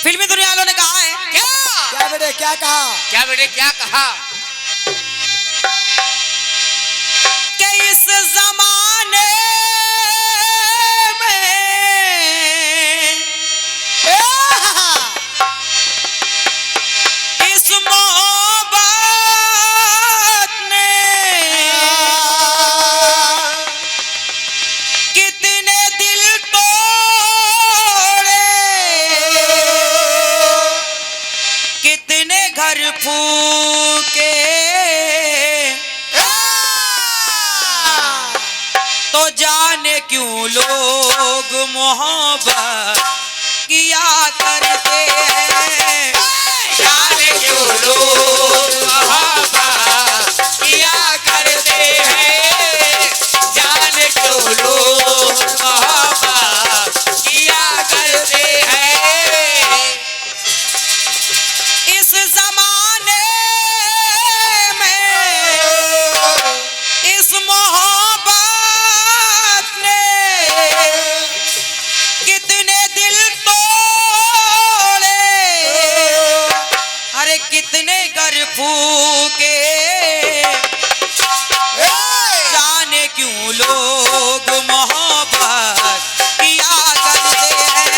फिल्मी दुनिया वालों ने कहा है क्या क्या बेटे क्या कहा? क्या बेटे क्या कहा? कि इस जमाने में इस मोहब्बत ने कितने दिल तोड़े, कितने घर फूके, तो जाने क्यों लोग मोहब्बत किया करते हैं, जाने क्यों लोग मोहब्बत किया करते हैं, जाने क्यों लोग मोहब्बत किया करते हैं। इस जमाने में इस मोहब्बत ने कितने दिल तोड़े, अरे कितने घर फूके, जाने क्यों लोग मोहब्बत किया करते हैं,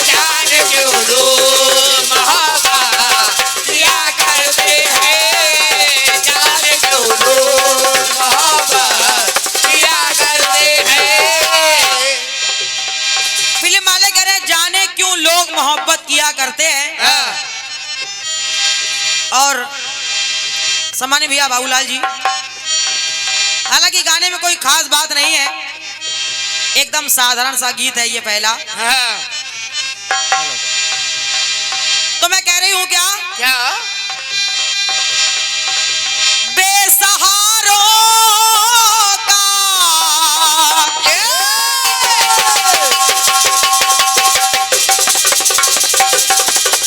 जाने क्यों लोग मोहब्बत किया करते हैं, जाने क्यों लोग मोहब्बत किया करते हैं। फिल्म वाले कह रहे हैं जाने क्यों लोग मोहब्बत किया करते हैं। और सम्मानित भैया बाबूलाल जी, हालांकि गाने में कोई खास बात नहीं है, एकदम साधारण सा गीत है ये पहला। तो मैं कह रही हूं क्या क्या बेसहारों का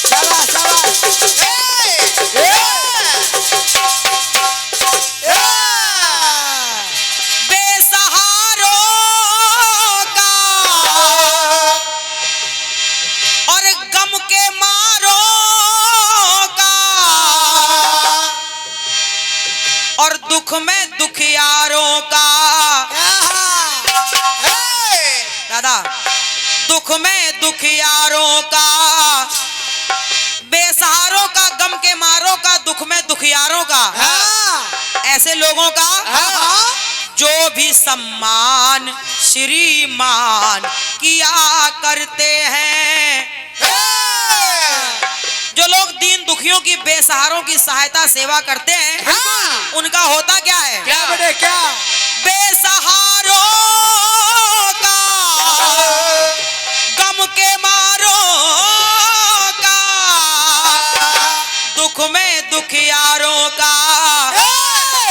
शाबाश शाबाश। बेसहारों का और गम के मारों का और दुख में दुखियारों का, दादा दुख में दुखियारों का, बेसहारों का, गम के मारों का, दुख में दुखियारों का, ऐसे लोगों का जो भी सम्मान श्रीमान किया करते हैं। जो लोग दीन दुखियों की, बेसहारों की सहायता सेवा करते हैं, उनका होता क्या है? क्या बेटे क्या? बेसहारों का, गम के मारों का, दुख में दुखियारों का,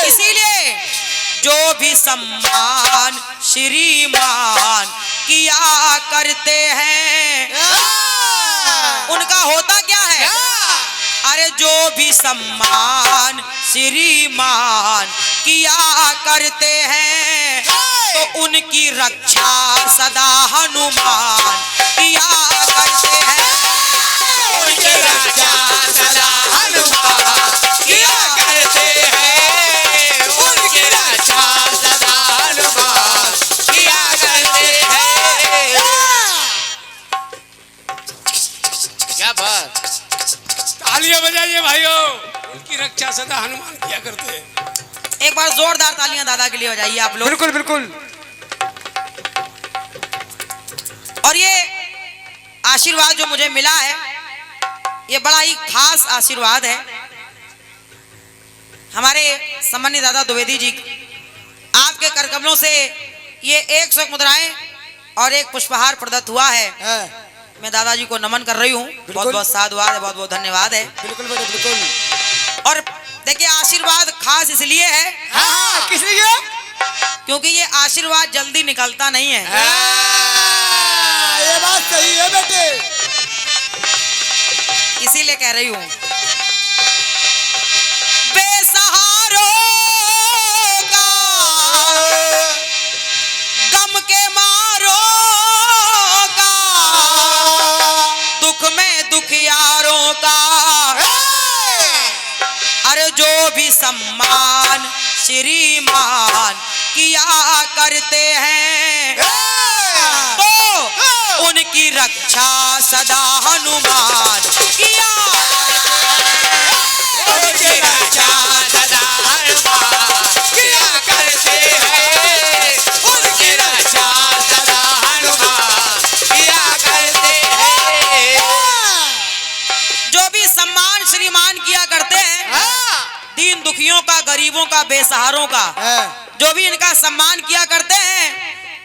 इसीलिए जो भी सम्मान श्रीमान किया करते हैं, उनका होता क्या है? अरे जो भी सम्मान श्रीमान किया करते हैं, तो उनकी रक्षा सदा हनुमान किया करते हैं, उनकी रक्षा सदा हनुमान किया करते हैं, उनकी रक्षा सदा हनुमान किया करते हैं। क्या बात, तालियां बजाइए भाइयों, उनकी रक्षा सदा हनुमान किया करते हैं। एक बार जोरदार तालियां दादा के लिए बजाइए आप लोग। बिल्कुल बिल्कुल। और ये आशीर्वाद जो मुझे मिला है, ये बड़ा ही खास आशीर्वाद है। हमारे सम्मानित दादा द्विवेदी जी, आपके करकमलों से ये 100 मुद्राएं और एक पुष्पहार प्रदत्त हुआ है। मैं दादाजी को नमन कर रही हूँ, बहुत बहुत साधुवाद है, बहुत बहुत धन्यवाद है। बिल्कुल बेटे बिल्कुल। और देखिए आशीर्वाद खास इसलिए है, किस लिए? क्योंकि ये आशीर्वाद जल्दी निकलता नहीं है। ये बात सही है बेटे। इसीलिए कह रही हूँ बेसहारों का, गम के मारों का, दुख में जो भी सम्मान श्रीमान किया करते हैं, तो उनकी रक्षा सदा हनुमान किया। उनकी रक्षा सदा हनुमान किया करते हैं, उनकी रक्षा सदा हनुमान किया करते हैं। जो भी सम्मान श्रीमान किया करते हैं, दीन दुखियों का, गरीबों का, बेसहारों का, जो भी इनका सम्मान किया करते हैं,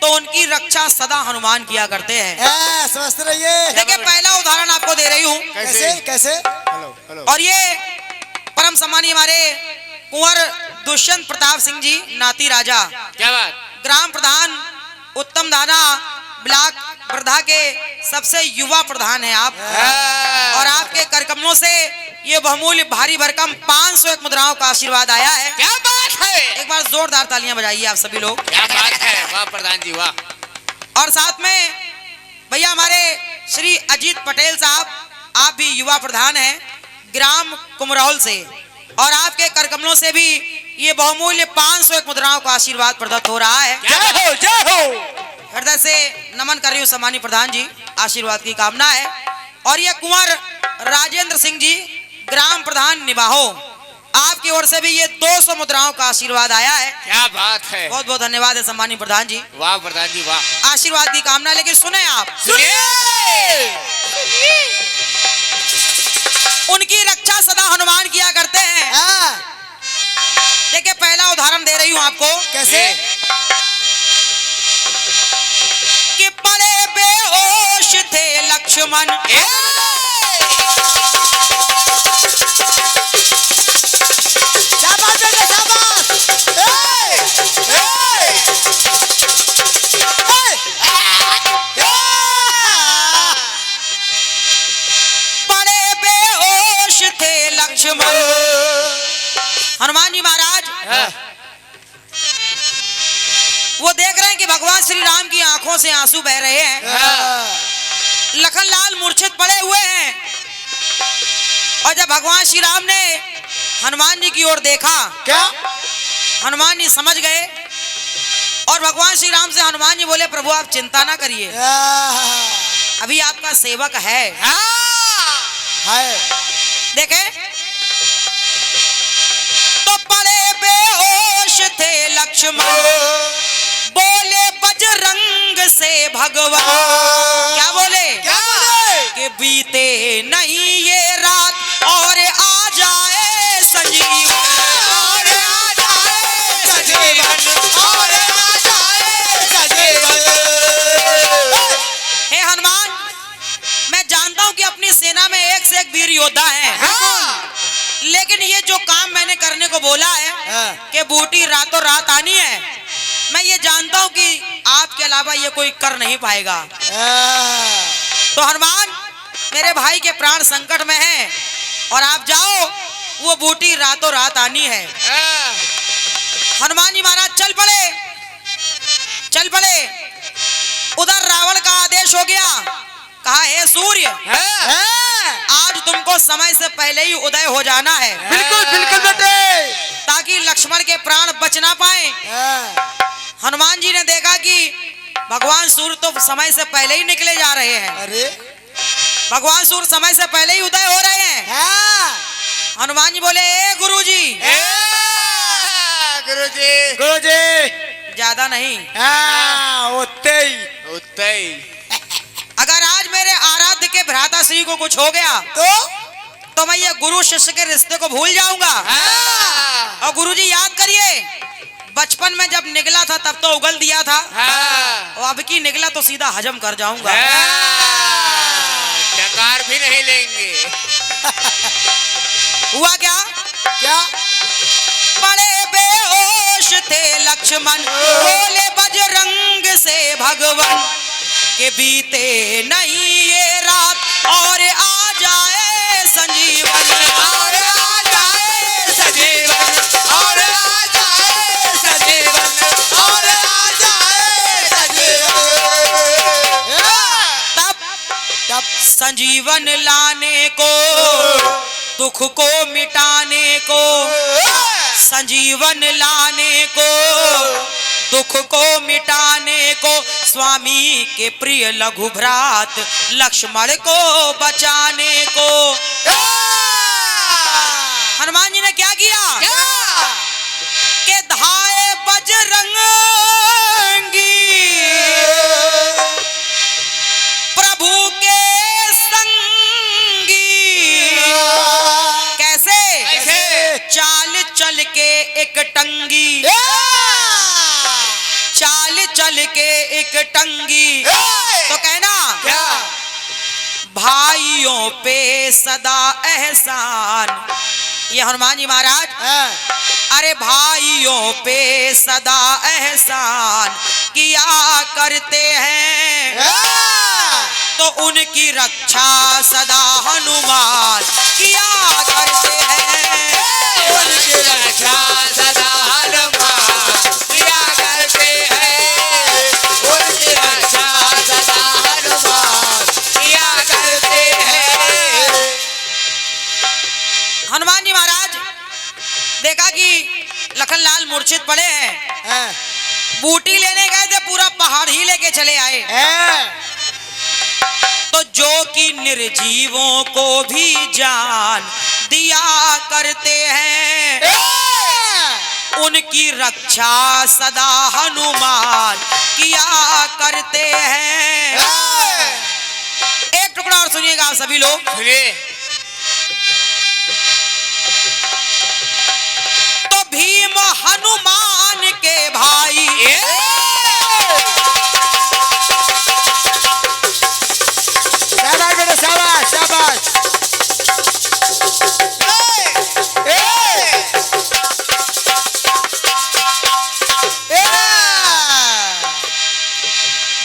तो उनकी रक्षा सदा हनुमान किया करते हैं। समझते रहिए। देखिए, पहला उदाहरण आपको दे रही हूँ। कैसे कैसे? Hello hello. और ये परम सम्मानीय हमारे कुंवर दुष्यंत प्रताप सिंह जी, नाती राजा, क्या बात? ग्राम प्रधान उत्तम दाना ब्लॉक वर्धा के सबसे युवा प्रधान हैं आप। और आपके करकमलों से ये बहुमूल्य भारी भरकम 501 मुद्राओं का आशीर्वाद आया है। क्या बात है? एक बार जोरदार तालियां बजाइए आप सभी लोग। क्या बात है? वाह प्रधान जी वाह। और साथ में भैया हमारे श्री अजीत पटेल साहब, आप भी युवा प्रधान हैं ग्राम कुमरौल से, और आपके करकमलों से भी ये बहुमूल्य 501 मुद्राओं का आशीर्वाद प्रदत्त हो रहा है। जय हो जय हो। हृदय से नमन कर रही हूँ सम्मानीय प्रधान जी, आशीर्वाद की कामना है। और ये कुंवर राजेंद्र सिंह जी, ग्राम प्रधान निबाहो, आपकी ओर से भी ये 200 मुद्राओं का आशीर्वाद आया है। क्या बात है? बहुत बहुत धन्यवाद है सम्मानीय प्रधान जी, वाह प्रधान जी वाह। आशीर्वाद की कामना। लेकिन सुने आप, सुनिए। उनकी रक्षा सदा हनुमान किया करते हैं। देखिए, पहला उदाहरण दे रही हूँ आपको। कैसे? कि पड़े बेहोश थे लक्ष्मण, शाबाश बेटे शाबाश। पड़े बेहोश थे लक्ष्मण। हनुमान जी महाराज वो देख रहे हैं कि भगवान श्री राम की आंखों से आंसू बह रहे हैं। लखनलाल मूर्छित पड़े हुए हैं। और जब भगवान श्री राम ने हनुमान जी की ओर देखा, क्या? हनुमान जी समझ गए। और भगवान श्री राम से हनुमान जी बोले, प्रभु आप चिंता ना करिए, अभी आपका सेवक है। देखे, तो पड़े बेहोश थे लक्ष्मण, बोले बजरंग से भगवान। क्या बोले? क्या बोले? कि बीते नहीं ये रात और आ जाए संजीवन, और आ जाए सजीवन, और आ जाए सजीवन। हे हनुमान, मैं जानता हूं कि अपनी सेना में एक से एक वीर योद्धा है, लेकिन ये जो काम मैंने करने को बोला है कि बूटी रातों रात आनी है, मैं ये जानता हूं कि आपके अलावा ये कोई कर नहीं पाएगा। तो हनुमान, मेरे भाई के प्राण संकट में हैं और आप जाओ, वो बूटी रातों रात आनी है। हनुमान जी महाराज चल पड़े। उधर रावण का आदेश हो गया, कहा हे सूर्य, आज तुमको समय से पहले ही उदय हो जाना है। बिल्कुल बिल्कुल बेटे। ताकि लक्ष्मण के प्राण बच ना पाए। हनुमान जी ने देखा कि भगवान सूर्य तो समय से पहले ही निकले जा रहे हैं। अरे भगवान सूर्य समय से पहले ही उदय हो रहे हैं। हनुमान जी बोले, ए गुरुजी, गुरुजी गुरुजी ज्यादा नहीं, उतने ही। अगर आज मेरे आराध्य के भ्राता श्री को कुछ हो गया तो मैं ये गुरु शिष्य के रिश्ते को भूल जाऊंगा। और गुरुजी याद करिए, बचपन में जब निकला था तब तो उगल दिया था, और अब की निकला तो सीधा हजम कर जाऊंगा। डकार भी नहीं लेंगे। हुआ क्या? क्या? बड़े बेहोश थे लक्ष्मण, बोले बजरंग से भगवान, के बीते नहीं ये रात और आ जाए संजीवन, और आ जाए सजीवन, और आ जाए सजीवन, और आ जाए सजीवन। तब संजीवन लाने को दुख को मिटाने को, संजीवन लाने को, दुख को मिटाने को, स्वामी के प्रिय लघु भ्रात लक्ष्मण को बचाने को। हनुमान जी ने क्या किया कि धाये बजरंगी प्रभु के संगी। कैसे? चाल चल के एक टंगी, चाल चल के एक टंगी। तो कहना क्या? भाइयों पे सदा एहसान। ये हनुमान जी महाराज अरे भाइयों पे सदा एहसान किया करते हैं, तो उनकी रक्षा सदा हनुमान किया करते हैं। उनकी रक्षा सदा हनुमान किया करते हैं, उनकी रक्षा सदा हनुमान किया करते हैं। हनुमान जी महाराज देखा कि लखनलाल मूर्छित पड़े हैं, बूटी लेने गए थे, पूरा पहाड़ ही लेके चले आए। तो जो कि निर्जीवों को भी जान दिया करते हैं, उनकी रक्षा सदा हनुमान किया करते हैं। एक टुकड़ा और सुनिएगा आप सभी लोग। सुनिए। तो भीम हनुमान के भाई, शाबाश बेटा शाबाश शाबाश।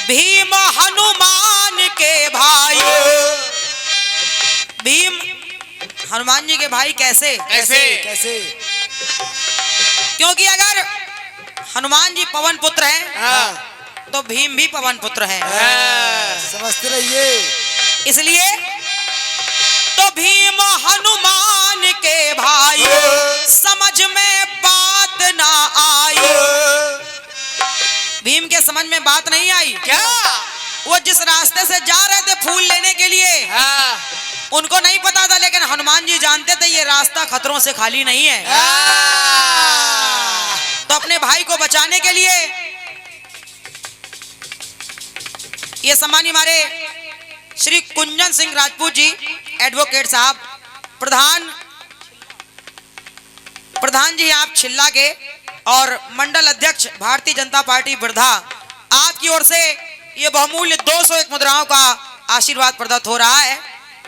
भीम हनुमान के भाई। भीम हनुमान जी के भाई कैसे? कैसे? कैसे? क्योंकि अगर हनुमान जी पवन पुत्र हैं हाँ। तो भीम भी पवन पुत्र हैं। समझते रहिए। इसलिए तो भीम हनुमान के भाई, समझ में बात ना आई। भीम के समझ में बात नहीं आई। क्या? वो जिस रास्ते से जा रहे थे फूल लेने के लिए, हाँ। उनको नहीं पता था, लेकिन हनुमान जी जानते थे ये रास्ता खतरों से खाली नहीं है। तो अपने भाई को बचाने के लिए ये सम्मानी हमारे श्री कुंजन सिंह राजपूत जी एडवोकेट साहब, प्रधान जी आप छिल्ला के, और मंडल अध्यक्ष भारतीय जनता पार्टी वर्धा, आपकी ओर से ये बहुमूल्य 201 मुद्राओं का आशीर्वाद प्रदत्त हो रहा है।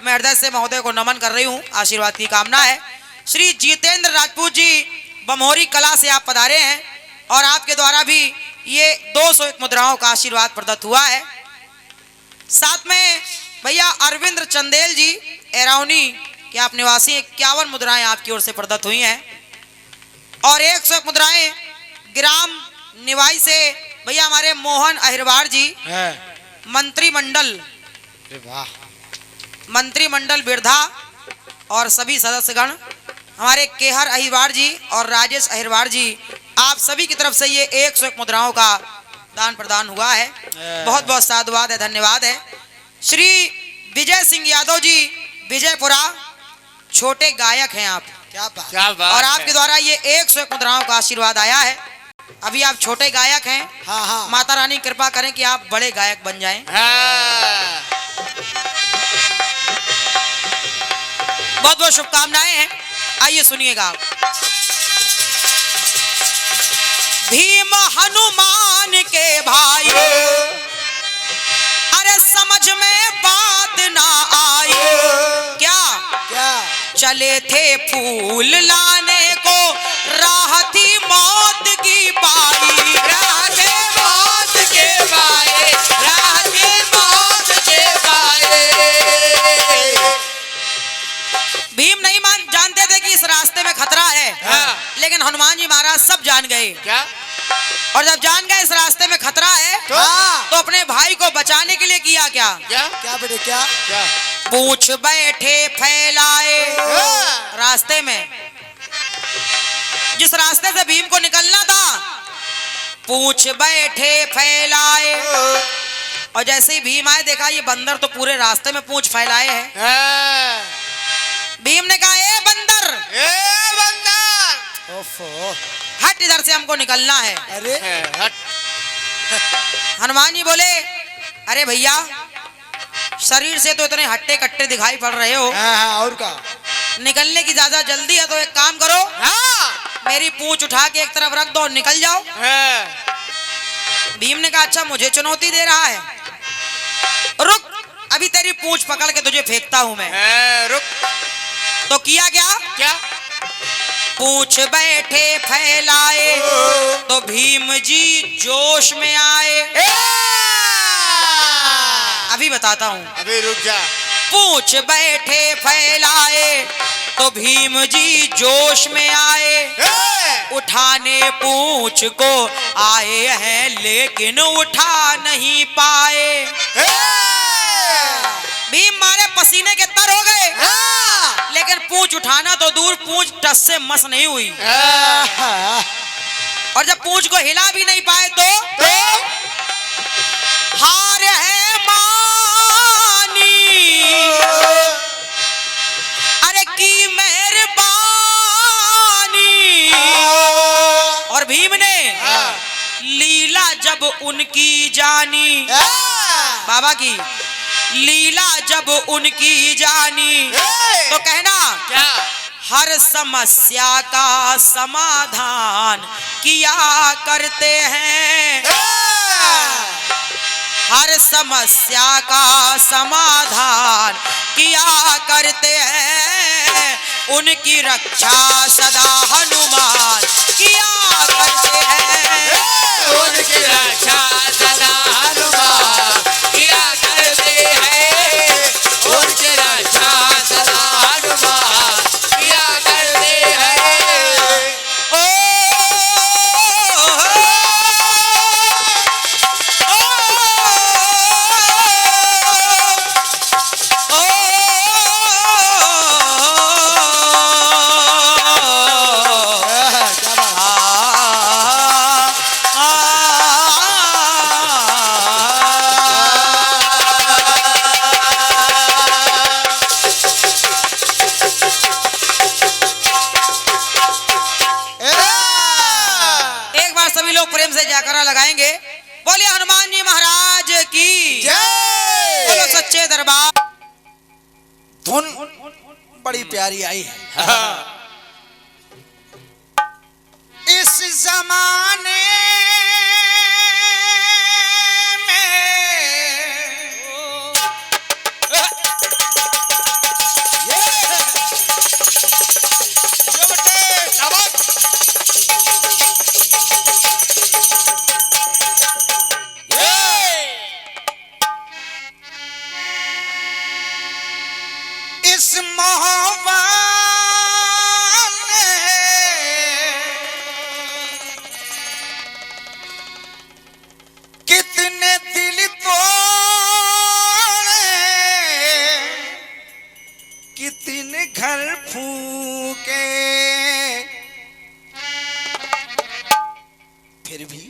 मैं हृदय से महोदय को नमन कर रही हूँ, आशीर्वाद की कामना है। श्री जितेंद्र राजपूत जी बमोरी कला से आप पधारे हैं, और आपके द्वारा भी ये 201 मुद्राओं का आशीर्वाद प्रदत्त हुआ है। साथ में भैया अरविंद चंदेल जी एराउनी के आप निवासी, 51 मुद्राएं आपकी ओर से प्रदत्त हुई हैं, और 101 मुद्राएं ग्राम निवाई से भैया हमारे मोहन अहिरवार जी, मंत्रिमंडल बिरधा और सभी सदस्यगण, हमारे केहर अहिरवार जी और राजेश अहिरवार जी, आप सभी की तरफ से ये 101 मुद्राओं का दान प्रदान हुआ है। बहुत बहुत साधुवाद है, धन्यवाद है। श्री विजय सिंह यादव जी विजयपुरा, छोटे गायक हैं आप, क्या बात। क्या बात और है। आपके द्वारा ये 101 मुद्राओं का आशीर्वाद आया है। अभी आप छोटे गायक हैं, हाँ हाँ। माता रानी कृपा करें कि आप बड़े गायक बन जाएं। हाँ। बहुत बहुत शुभकामनाएं हैं। आइए सुनिएगा आप। भीम हनुमान के भाई, अरे समझ में बात ना आई। क्या? क्या? चले थे फूल लाने को, राह थी मौत की पाई। राह के मौत के पाए, राह के मौत के पाए। भीम नहीं जानते थे कि इस रास्ते में खतरा है, हाँ। लेकिन हनुमान जी महाराज सब जान गए। क्या? और जब जान गए इस रास्ते में खतरा है तो अपने भाई को बचाने के लिए किया क्या? क्या क्या बेटे क्या? क्या पूछ बैठे फैलाए रास्ते में, जिस रास्ते से भीम को निकलना था, पूछ बैठे फैलाए। और जैसे ही भीम आए देखा ये बंदर तो पूरे रास्ते में पूछ फैलाए है। भीम ने कहा ए बंदर, ए बंदर, ओफो, हट इधर से, हमको निकलना है। अरे हट। हनुमान जी बोले अरे भैया शरीर से तो इतने हट्टे कट्टे दिखाई पड़ रहे हो, हाँ, और का? निकलने की ज्यादा जल्दी है तो एक काम करो, मेरी पूंछ उठा के एक तरफ रख दो और निकल जाओ। भीम ने कहा अच्छा मुझे चुनौती दे रहा है, रुक अभी तेरी पूंछ पकड़ के तुझे फेंकता हूं मैं। रुक। तो किया क्या? क्या? पूंछ बैठे फैलाए तो भीम जी जोश में आए। अभी बताता हूं। अभी रुक जा। पूंछ बैठे फैलाए तो भीम जी जोश में आए। उठाने पूंछ को आए हैं लेकिन उठा नहीं पाए। भीम मारे पसीने के तर हो गए, लेकिन पूंछ उठाना तो दूर, पूंछ टस से मस नहीं हुई। और जब पूंछ को हिला भी नहीं पाए तो हार है मानी, अरे की मेहरबानी। और भीम ने लीला जब उनकी जानी, बाबा की लीला जब उनकी जानी, तो कहना क्या? हर समस्या का समाधान किया करते हैं। हर समस्या का समाधान किया करते हैं, उनकी रक्षा सदा हनुमान किया करते हैं। उनकी रक्षा सदा हनुमान किया करते हैं। उनकी रक्षा सदा हनुमान किया करते हैं। ओ, क्या बात? एक बार सभी लोग प्रेम से जयकारा लगाएंगे। बोलिए हनुमान जी महाराज की बोलो सच्चे दरबार। धुन बड़ी प्यारी आई है। इस जमाने इस मोहब्बत कितने दिल तोड़े, कितने घर फूके, फिर भी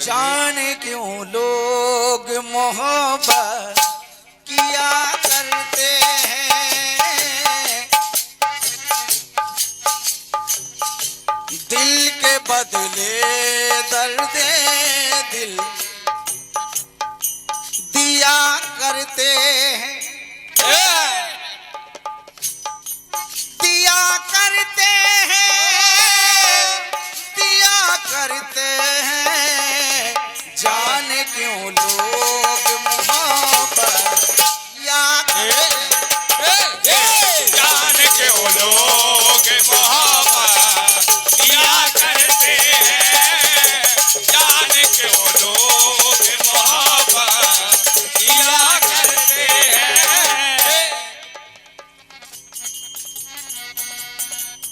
जाने क्यों लोग मोहब्बत किया करते हैं। दिल के बदले दर्द दिल दिया करते हैं। दिया करते हैं, दिया करते हैं, जाने क्यों लोग मोहब्बत किया करते हैं। जान के वो लोग मोहब्बत किया करते हैं। जान के वो लोग मोहब्बत किया करते हैं।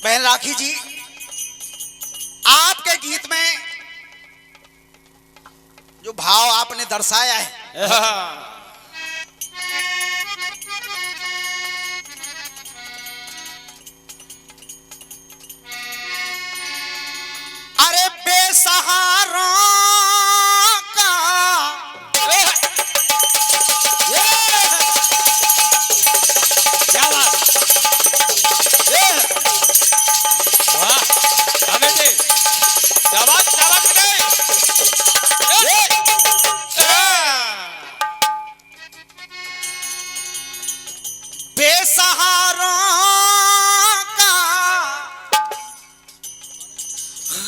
बहन राखी जी, आपके गीत में जो भाव आपने दर्शाया है, अरे बेसहारा का क्या बात, वाह, हाँ बेटे, शाबाश शाबाश बेटे, बेसहारा का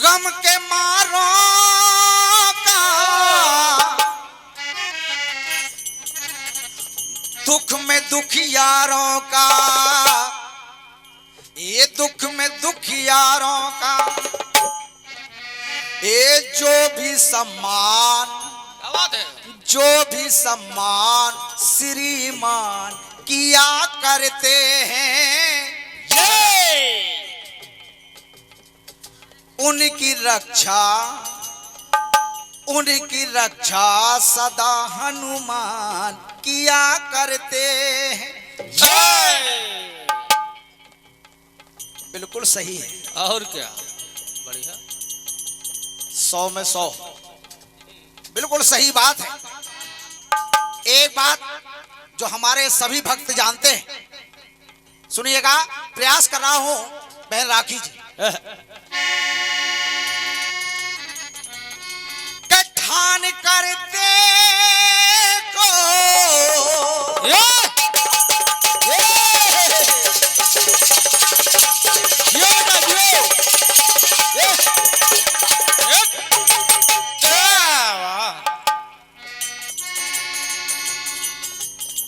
गम के मारों का दुख में दुखियारों का, ये दुख में दुखियारों का, ये जो भी सम्मान, क्या बात है, जो भी सम्मान श्रीमान किया करते हैं, उनकी रक्षा, उनकी रक्षा सदा हनुमान किया करते हैं। बिल्कुल सही है, और क्या, बढ़िया, 100 में 100, बिल्कुल सही बात है। एक बात जो हमारे सभी भक्त जानते हैं, सुनिएगा, प्रयास कर रहा हूं बहन राखी जी। ठान करते को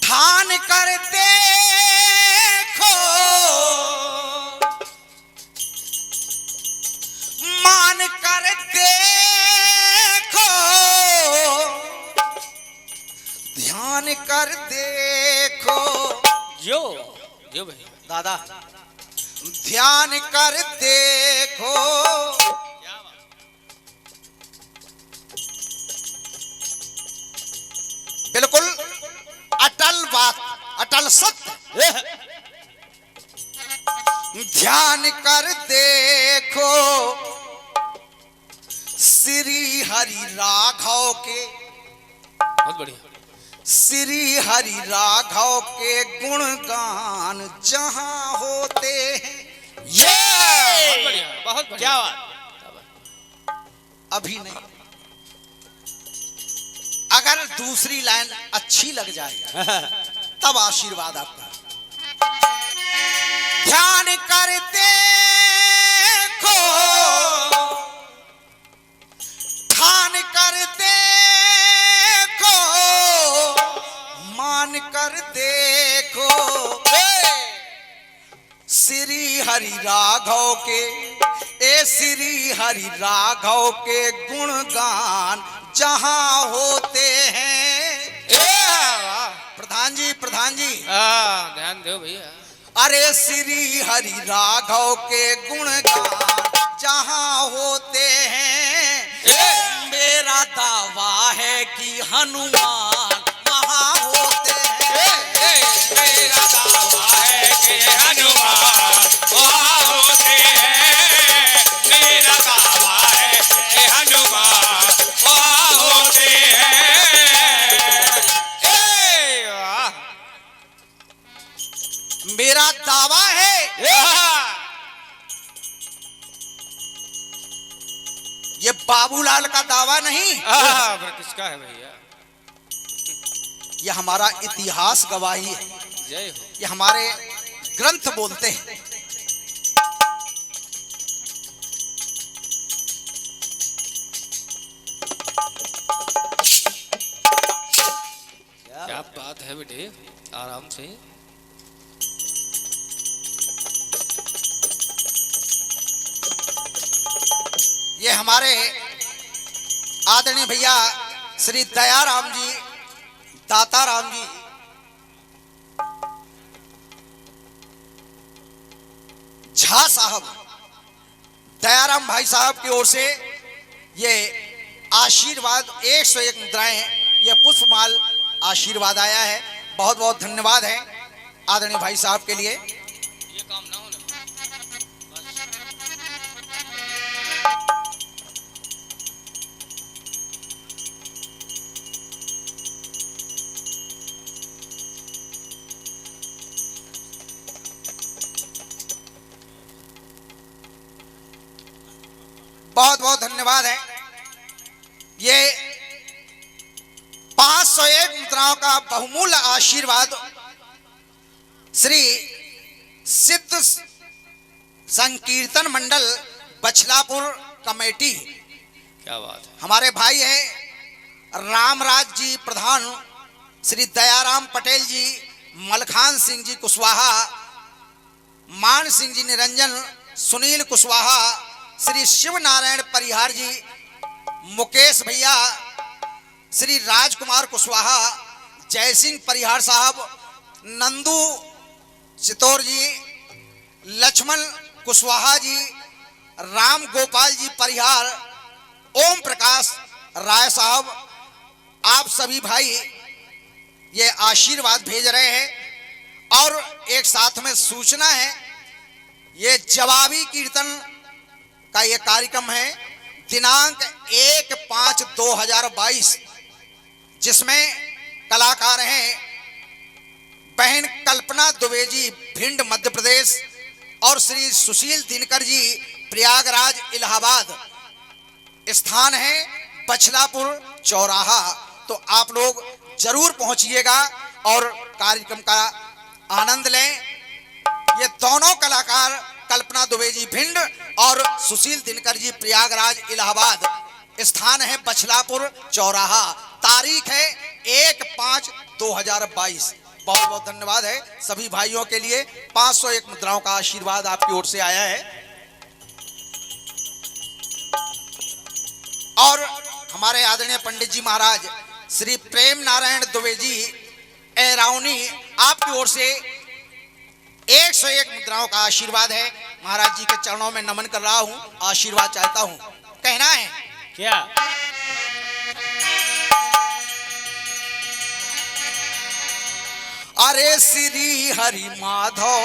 ठान करते को मान करते ध्यान कर देखो, जो भाई दादा ध्यान कर देखो, बिल्कुल अटल बात, अटल सत्य। ध्यान कर देखो श्री हरि राघव के, बहुत बढ़िया, श्री हरि राघव के गुणगान जहां होते हैं, ये बहुत बढ़िया, बहुत बढ़िया, क्या बात, अभी नहीं, अगर दूसरी लाइन अच्छी लग जाए तब आशीर्वाद आपका। ध्यान कर देखो, ठान कर देखो, मान कर देखो श्री हरि राघव के, ए श्री हरि राघव के गुणगान जहां होते हैं। प्रधान जी, प्रधान जी, ध्यान दो भैया, अरे श्री हरि राघव के गुणगान जहां होते हैं, मेरा दावा है कि हनुमान वहां होते हैं। मेरा दावा है कि हनुमान वहाँ होते हैं, मेरा दावा है कि हनुमान वहाँ होते हैं। वाह, मेरा दावा है, ये बाबूलाल का दावा नहीं, किसका है भैया, ये हमारा इतिहास गवाही है, जय हो, ये हमारे ग्रंथ बोलते हैं। क्या बात है बेटे, आराम से, ये हमारे आदरणीय भैया श्री दयाराम जी, दाताराम जी, झा साहब, दयाराम भाई साहब की ओर से ये आशीर्वाद 101 मुद्राएं, यह पुष्पमाल आशीर्वाद आया है। बहुत बहुत धन्यवाद है आदरणीय भाई साहब के लिए। ये काम ना होने बहुत बहुत धन्यवाद है। ये 501 मुद्राओं का बहुमूल्य आशीर्वाद श्री सिद्ध संकीर्तन मंडल बछलापुर कमेटी, क्या बात है। हमारे भाई हैं रामराज जी प्रधान, श्री दयाराम पटेल जी, मलखान सिंह जी कुशवाहा, मान सिंह जी निरंजन, सुनील कुशवाहा, श्री शिव नारायण परिहार जी, मुकेश भैया, श्री राजकुमार कुशवाहा, जय सिंह परिहार साहब, नंदू चितौर जी, लक्ष्मण कुशवाहा जी, राम गोपाल जी परिहार, ओम प्रकाश राय साहब, आप सभी भाई ये आशीर्वाद भेज रहे हैं। और एक साथ में सूचना है, ये जवाबी कीर्तन का ये कार्यक्रम है दिनांक 1/5/2022, जिसमें कलाकार हैं बहन कल्पना दुबे जी भिंड मध्य प्रदेश और श्री सुशील दिनकर जी प्रयागराज इलाहाबाद। स्थान है बछलापुर चौराहा। तो आप लोग जरूर पहुंचिएगा और कार्यक्रम का आनंद लें। ये दोनों कलाकार कल्पना दुबे जी भिंड और सुशील दिनकर जी प्रयागराज इलाहाबाद। स्थान है बछलापुर चौराहा। तारीख है 1/5/2022। बहुत बहुत धन्यवाद है सभी भाइयों के लिए। 501 मुद्राओं का आशीर्वाद आपकी ओर से आया है। और हमारे आदरणीय पंडित जी महाराज श्री प्रेम नारायण दुबे जी एराउनी, आपकी ओर से 101 मुद्राओं का आशीर्वाद है। महाराज जी के चरणों में नमन कर रहा हूं, आशीर्वाद चाहता हूं। कहना है क्या? अरे श्री हरि माधव,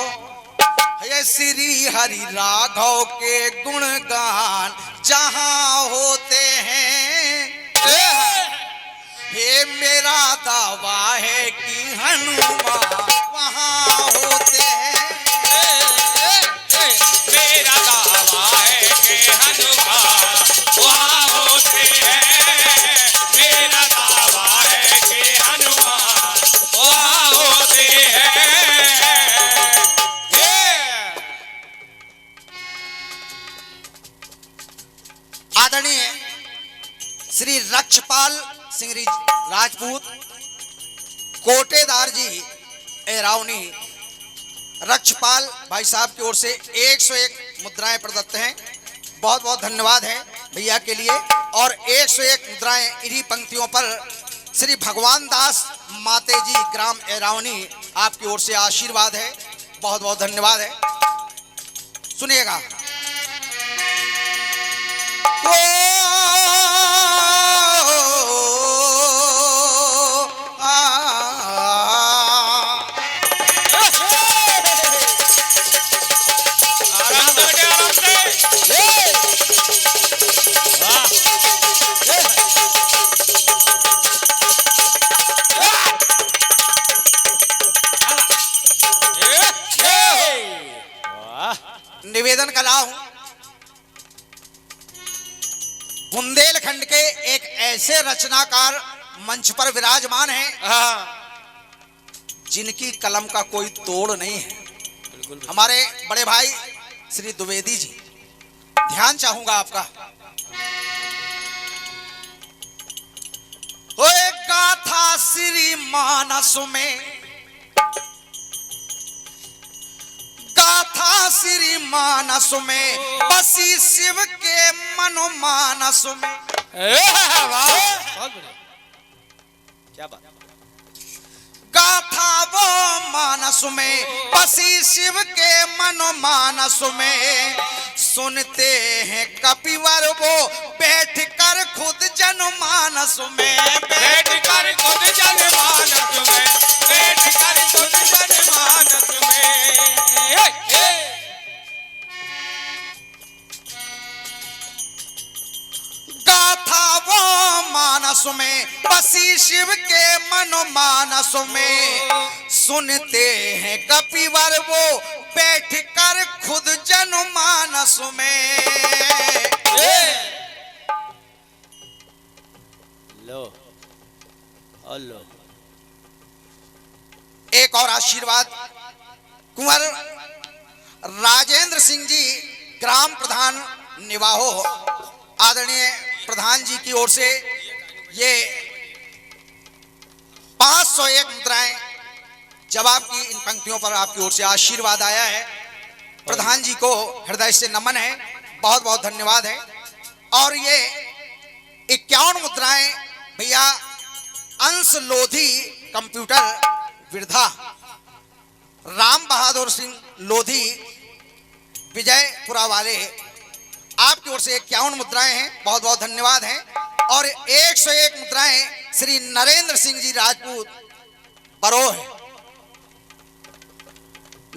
ये श्री हरि राघव के गुणगान जहां होते हैं, हे मेरा दावा है कि हनुमान वहां होते हैं। मेरा दावा है कि हनुमान वहाँ होते हैं। मेरा दावा है कि हनुमान वहाँ होते हैं। आदरणीय श्री रक्षपाल सिंह राजपूत कोटेदार जी एराउनी, रक्षपाल भाई साहब की ओर से 101 मुद्राएं प्रदत्त हैं। बहुत बहुत धन्यवाद है भैया के लिए। और 101 मुद्राएं इन्हीं पंक्तियों पर श्री भगवान दास माते जी ग्राम एराउनी, आपकी ओर से आशीर्वाद है। बहुत बहुत धन्यवाद है। सुनिएगा। निवेदन कर रहा हूं, बुंदेलखंड के एक ऐसे रचनाकार मंच पर विराजमान हैं जिनकी कलम का कोई तोड़ नहीं है। हमारे बड़े भाई श्री द्विवेदी जी, ध्यान चाहूंगा आपका। होए गाथा श्री मानस में, गाथा श्री मानस में, बसी शिव के मनोमानस में। क्या बात? गाथा वो मानस में, बसी शिव के मनोमानस में। सुनते हैं कपिवर वो बैठ कर खुद जनमानस में, बैठ कर खुद जनमानस में, बैठ कर खुद जनमानस में। गाथा वो मानस में बसी शिव के मनोमानस में, सुनते हैं कपिवर वो बैठ कर खुद जनमानस में। लो लो। एक और आशीर्वाद कुंवर राजेंद्र सिंह जी ग्राम प्रधान निवाहो, आदरणीय प्रधान जी की ओर से ये 501 मुद्राएं जवाब की इन पंक्तियों पर आपकी ओर से आशीर्वाद आया है। प्रधान जी को हृदय से नमन है, बहुत बहुत धन्यवाद है। और ये 51 मुद्राएं भैया अंश लोधी कंप्यूटर विरधा, राम बहादुर सिंह लोधी विजयपुरा वाले, आपकी ओर से 51 मुद्राएं हैं, बहुत बहुत धन्यवाद हैं। और 101 मुद्राएं श्री नरेंद्र सिंह जी राजपूत बरोह,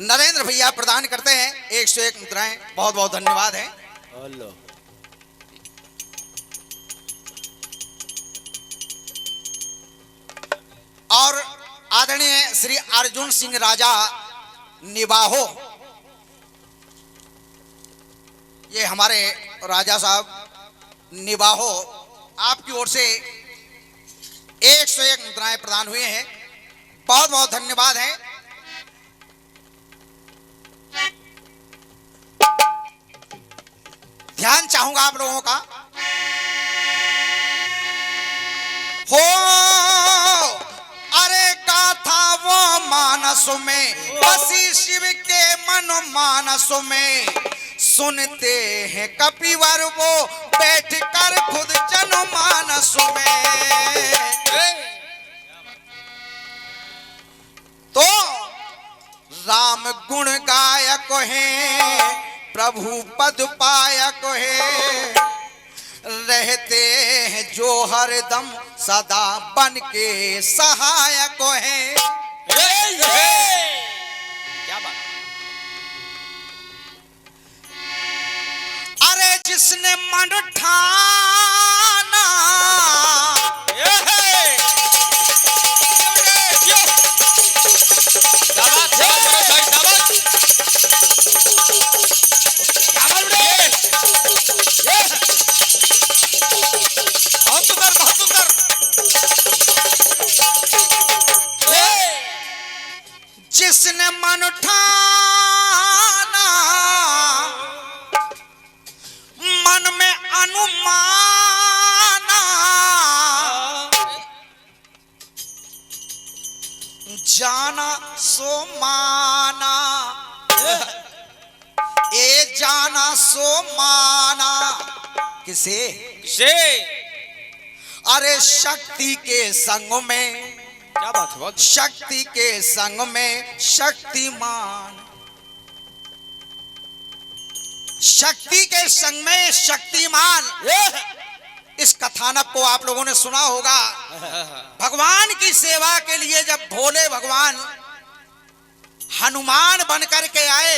नरेंद्र भैया प्रदान करते हैं 101 मुद्राएं, बहुत बहुत धन्यवाद हैं। लो। और आदरणीय श्री अर्जुन सिंह राजा निवाहो, ये हमारे राजा साहब निवाहो, आपकी ओर से 101 मुद्राएं प्रदान हुए हैं, बहुत बहुत धन्यवाद है। ध्यान चाहूंगा आप लोगों का। हो अरे गाथा वो मानस में बसी शिव के मनो मानस में, सुनते हैं कपिवर वो बैठ कर खुद जनमानस में। तो राम गुण गायक है, प्रभु पद पायक है, रहते हैं जो हरदम सदा बन के सहायक है। क्या बात। अरे जिसने मन ठाना, बहुत सुंदर बहुत सुंदर। जिसने मन ठाना, मन में अनुमाना, जाना सो माना, ए जाना सो माना। किसे? से अरे शक्ति के संग में, क्या बात है। शक्ति के संग में शक्तिमान, शक्ति के संग में शक्तिमान। इस कथानक को आप लोगों ने सुना होगा। भगवान की सेवा के लिए जब भोले भगवान हनुमान बनकर के आए,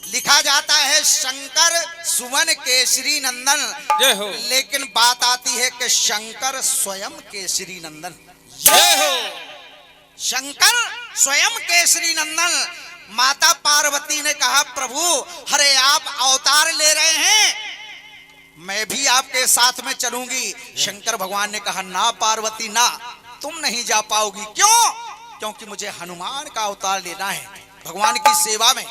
लिखा जाता है शंकर सुवन केसरी नंदन, जय हो। लेकिन बात आती है कि शंकर स्वयं केसरी नंदन। जय हो। शंकर स्वयं केसरी नंदन। माता पार्वती ने कहा प्रभु हरे आप अवतार ले रहे हैं, मैं भी आपके साथ में चलूंगी। शंकर भगवान ने कहा ना पार्वती ना, तुम नहीं जा पाओगी। क्यों? क्योंकि मुझे हनुमान का अवतार लेना है भगवान की सेवा में,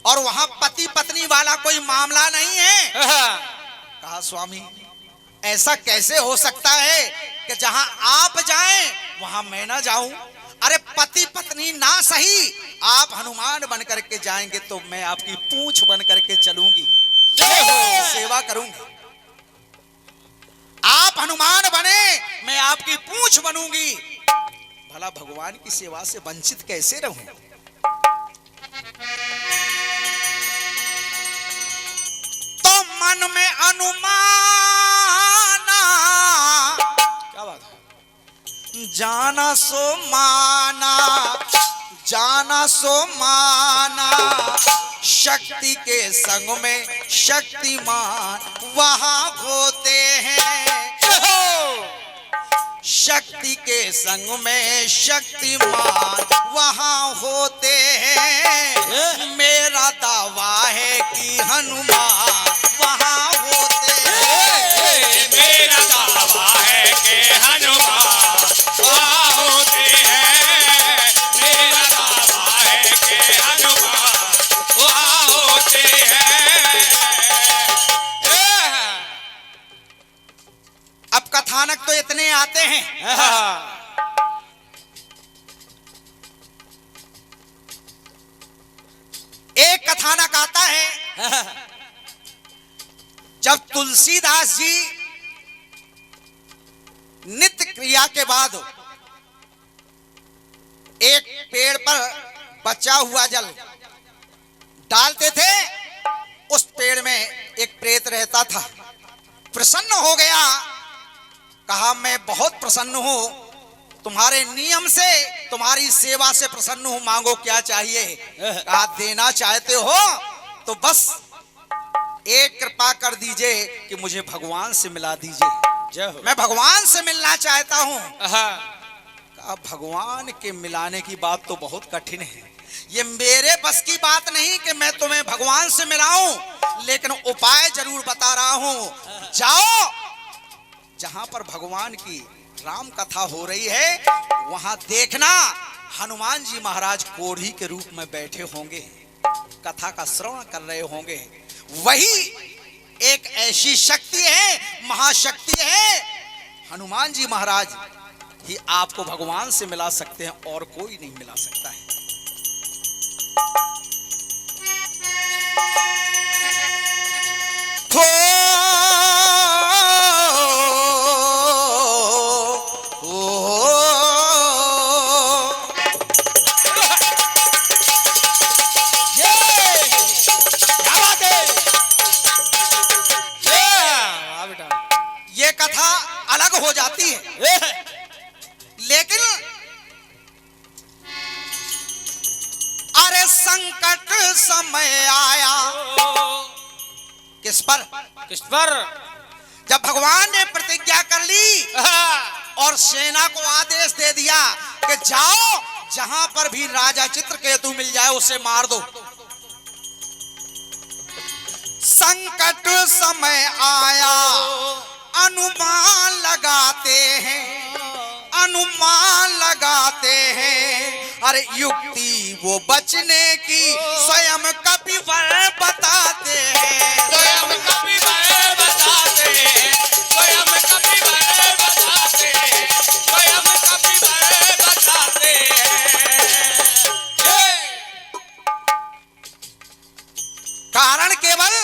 और वहां पति पत्नी वाला कोई मामला नहीं है। कहा स्वामी ऐसा कैसे हो सकता है कि जहां आप जाएं वहां मैं ना जाऊं? अरे पति पत्नी ना सही, आप हनुमान बन करके जाएंगे तो मैं आपकी पूंछ बन करके चलूंगी, सेवा करूंगी। आप हनुमान बने, मैं आपकी पूंछ बनूंगी। भला भगवान की सेवा से वंचित कैसे रहूं? तो मन में अनुमाना, क्या बात है? जाना सो माना, जाना सो माना, शक्ति के संग में शक्तिमान वहां होते हैं। शक्ति के संग में शक्तिमान वहां होते हैं। मेरा दावा है कि हनुमान वहां होते हैं। मेरा दावा है कि हनुमान वहाँ होते हैं। मेरा दावा है कि हनुमान वहाँ होते हैं। अब कथानक तो इतने आते हैं। एक कथानक आता है जब तुलसीदास जी नित्य क्रिया के बाद एक पेड़ पर बचा हुआ जल डालते थे। उस पेड़ में एक प्रेत रहता था। प्रसन्न हो गया, कहा मैं बहुत प्रसन्न हूं, तुम्हारे नियम से, तुम्हारी सेवा से प्रसन्न हूं, मांगो क्या चाहिए। कहा देना चाहते हो तो बस एक कृपा कर दीजिए कि मुझे भगवान से मिला दीजिए। जय हो। मैं भगवान से मिलना चाहता हूं। हाँ। कहा भगवान के मिलाने की बात तो बहुत कठिन है, ये मेरे बस की बात नहीं कि मैं तुम्हें भगवान से मिलाऊं, लेकिन उपाय जरूर बता रहा हूं। जाओ, जहां पर भगवान की राम कथा हो रही है वहां देखना हनुमान जी महाराज कोढ़ी के रूप में बैठे होंगे, कथा का श्रवण कर रहे होंगे। वही एक ऐसी शक्ति है, महाशक्ति है, हनुमान जी महाराज ही आपको भगवान से मिला सकते हैं और कोई नहीं मिला सकता है। ये कथा अलग हो जाती है, लेकिन अरे संकट समय आया किस पर? किस पर? जब भगवान ने प्रतिज्ञा कर ली और सेना को आदेश दे दिया कि जाओ, जहां पर भी राजा चित्रकेतु मिल जाए उसे मार दो। संकट समय आया, अनुमान लगाते हैं, अनुमान लगाते हैं। अरे युक्ति वो बचने की स्वयं कपिवर बताते हैं। स्वयं कपिवर बताते हैं। स्वयं कपिवर बताते हैं। स्वयं कपिवर बताते हैं। कारण केवल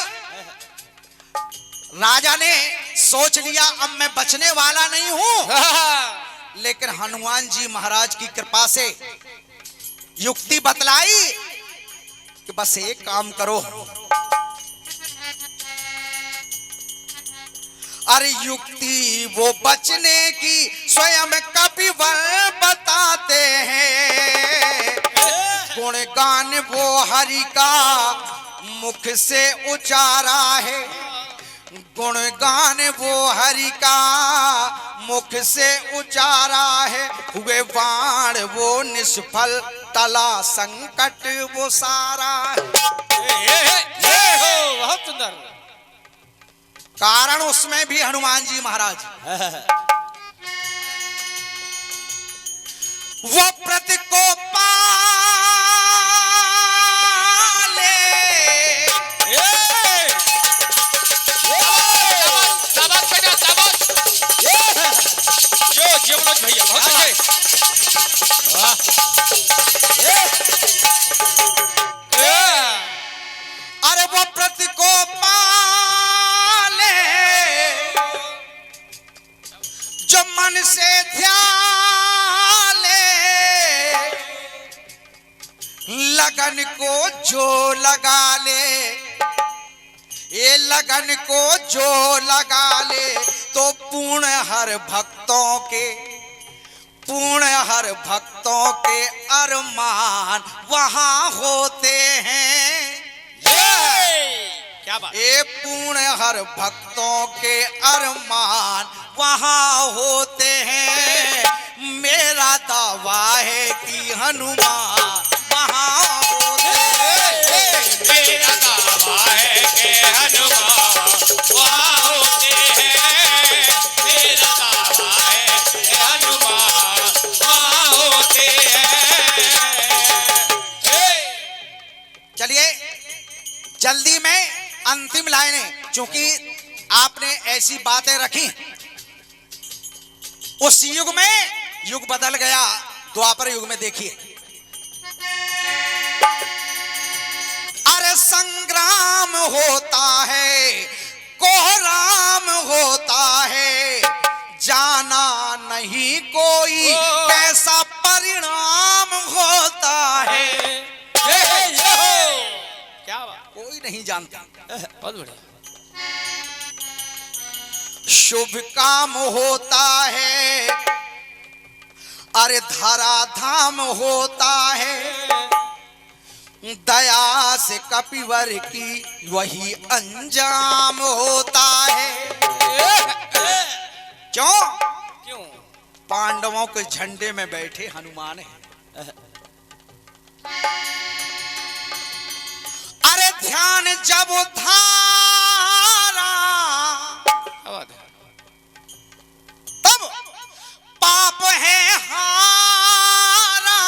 राजा ने सोच लिया अब मैं बचने वाला नहीं हूं, लेकिन हनुमान जी महाराज की कृपा से युक्ति बतलाई कि बस एक काम करो। अरे युक्ति वो बचने की स्वयं कपिवर बताते हैं। गुणगान वो हरि का मुख से उचारा है, गुणगान वो हरि का मुख से उचारा है। हुए बाण वो निष्फल, टला संकट वो सारा है। बहुत सुंदर। कारण उसमें भी हनुमान जी महाराज वो प्रतिकोपा जीवनोज भैया बहुत अच्छे। अरे वो प्रतिकोपा ले जो मन से ध्यान ले, लगन को जो लगा ले, ये लगन को जो लगा ले तो पूर्ण हर भक्तों के अरमान वहां होते हैं। क्या बात। ये पूर्ण हर भक्तों के अरमान वहां होते हैं। मेरा दावा है कि हनुमान वहां होते हैं। मेरा दावा है कि हनुमान वहाँ होते हैं। मेरा दावा है कि हनुमान वहाँ होते हैं। चलिए जल्दी में अंतिम लाइनें, क्योंकि आपने ऐसी बातें रखी। उस युग में युग बदल गया, द्वापर युग में देखिए। अरे संग्राम होता है, कोहराम होता है, जाना नहीं कोई कैसा परिणाम होता है। क्या बात। कोई नहीं जानता। बहुत बढ़िया। शुभ काम होता है, अरे धराधाम होता है, दया से कपिवर की वही अंजाम होता है। क्यों? पांडवों के झंडे में बैठे हनुमान है। अरे ध्यान जब धारा तब पाप है हारा।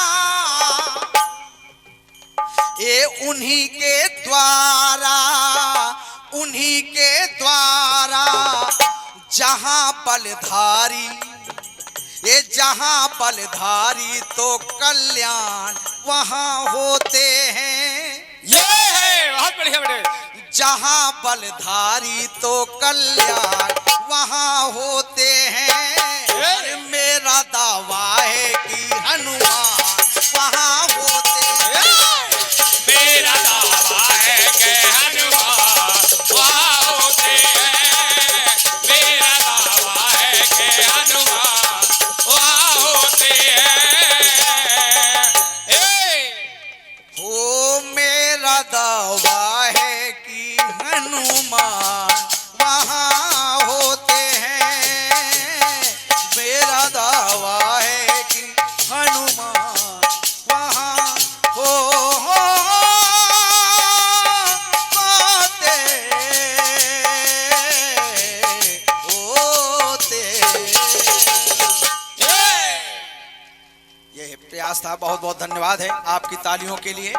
ये उन्हीं के द्वारा जहां बलधारी तो कल्याण वहां होते हैं। ये है बहुत बढ़िया बेटे। जहां बलधारी तो कल्याण वहां होते हैं। मेरा दावा है कि हनुमान वहां होते हैं। मेरा दावा है कि हनुमान वहाँ होते हैं। मेरा दावा है कि हनुमान वहाँ होते हैं। हो मेरा दावा है कि हनुमान वहां होते हैं। मेरा दावा है कि हनुमान वहां होते यह प्रयास था। बहुत बहुत धन्यवाद है आपकी तालियों के लिए।